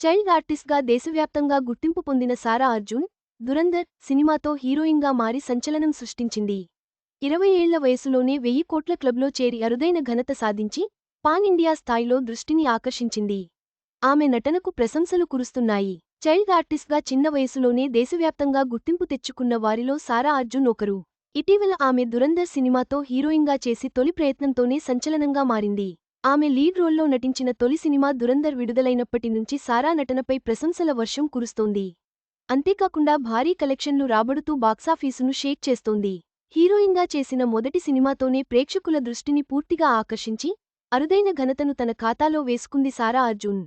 Child ఆర్టిస్ట్గా దేశవ్యాప్తంగా గుర్తింపు పొందిన సారా అర్జున్, దురంధర్ సినిమాతో హీరోయిన్గా మారి సంచలనం సృష్టించింది. 20 ఏళ్ల వయసులోనే 1000 కోట్ల క్లబ్లో చేరి అరుదైన ఘనత సాధించి, పాన్ ఇండియా స్థాయిలో దృష్టిని ఆకర్షించింది. ఆమె నటనకు ప్రశంసలు కురుస్తున్నాయి. చైల్డ్ ఆర్టిస్ట్గా చిన్న వయసులోనే దేశవ్యాప్తంగా గుర్తింపు తెచ్చుకున్న వారిలో సారా అర్జున్ ఒకరు. ఇటీవల ఆమె దురంధర్ సినిమాతో హీరోయిన్గా చేసి తొలి ప్రయత్నంతోనే సంచలనంగా మారింది. ఆమె లీడ్ రోల్లో నటించిన తొలి సినిమా దురంధర్ విడుదలైనప్పటి నుంచి సారా నటనపై ప్రశంసల వర్షం కురుస్తోంది. అంతేకాకుండా భారీ కలెక్షన్లు రాబడుతూ బాక్సాఫీసును షేక్ చేస్తోంది. హీరోయిన్గా చేసిన మొదటి సినిమాతోనే ప్రేక్షకుల దృష్టిని పూర్తిగా ఆకర్షించి, అరుదైన ఘనతను తన ఖాతాలో వేసుకుంది సారా అర్జున్.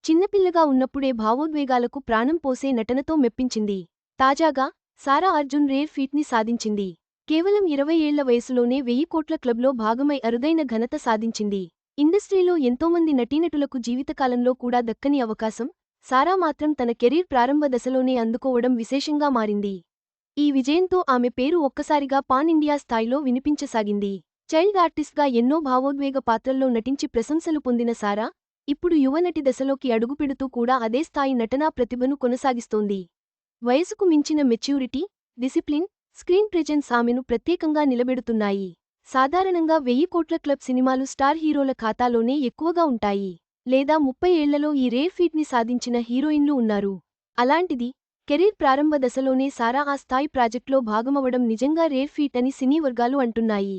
చిన్నపిల్లగా ఉన్నప్పుడే భావోద్వేగాలకు ప్రాణం పోసే నటనతో మెప్పించింది. తాజాగా సారా అర్జున్ రేర్ ఫీట్ని సాధించింది. కేవలం 20 ఏళ్ల వయసులోనే 1000 కోట్ల క్లబ్లో భాగమై అరుదైన ఘనత సాధించింది. ఇండస్ట్రీలో ఎంతోమంది నటీనటులకు జీవితకాలంలో కూడా దక్కని అవకాశం, సారా మాత్రం తన కెరీర్ ప్రారంభ దశలోనే అందుకోవడం విశేషంగా మారింది. ఈ విజయంతో ఆమె పేరు ఒక్కసారిగా పాన్ ఇండియా స్థాయిలో వినిపించసాగింది. చైల్డ్ ఆర్టిస్ట్గా ఎన్నో భావోద్వేగ పాత్రల్లో నటించి ప్రశంసలు పొందిన సారా, ఇప్పుడు యువనటి దశలోకి అడుగుపెడుతూ కూడా అదే స్థాయి నటనా ప్రతిభను కొనసాగిస్తోంది. వయసుకు మించిన మెచ్యూరిటీ, డిసిప్లిన్, స్క్రీన్ ప్రెజెన్స్ ఆమెను ప్రత్యేకంగా నిలబెడుతున్నాయి. సాధారణంగా 1000 కోట్ల క్లబ్ సినిమాలు స్టార్ హీరోల ఖాతాలోనే ఎక్కువగా ఉంటాయి. లేదా 30 ఏళ్లలో ఈ రేర్ ఫీట్ని సాధించిన హీరోయిన్లు ఉన్నారు. అలాంటిది, కెరీర్ ప్రారంభ దశలోనే సారా ఆ స్థాయి ప్రాజెక్ట్లో భాగమవడం నిజంగా రేర్ ఫీట్ అని సినీ వర్గాలు అంటున్నాయి.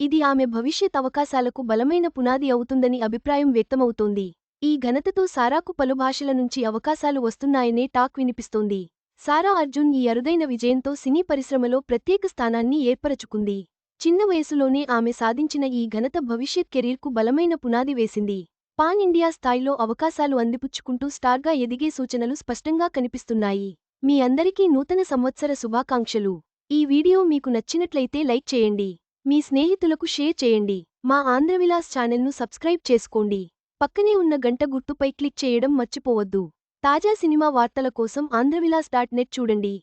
ఇది ఆమె భవిష్యత్ అవకాశాలకు బలమైన పునాది అవుతుందని అభిప్రాయం వ్యక్తమవుతోంది. ఈ ఘనతతో సారాకు పలు భాషల నుంచి అవకాశాలు వస్తున్నాయనే టాక్ వినిపిస్తోంది. సారా అర్జున్ ఈ అరుదైన విజయంతో సినీ పరిశ్రమలో ప్రత్యేక స్థానాన్ని ఏర్పరచుకుంది. చిన్న వయసులోనే ఆమె సాధించిన ఈ ఘనత భవిష్యత్ కెరీర్కు బలమైన పునాది వేసింది. పాన్ ఇండియా స్థాయిలో అవకాశాలు అందిపుచ్చుకుంటూ స్టార్గా ఎదిగే సూచనలు స్పష్టంగా కనిపిస్తున్నాయి. మీ అందరికీ నూతన సంవత్సర శుభాకాంక్షలు. ఈ వీడియో మీకు నచ్చినట్లయితే లైక్ చేయండి. మీ స్నేహితులకు షేర్ చేయండి. మా ఆంధ్రవిలాస్ ఛానల్ను సబ్స్క్రైబ్ చేసుకోండి. పక్కనే ఉన్న గంట గుర్తుపై క్లిక్ చేయడం మర్చిపోవద్దు. తాజా సినిమా వార్తల కోసం ఆంధ్రవిలాస్.net చూడండి.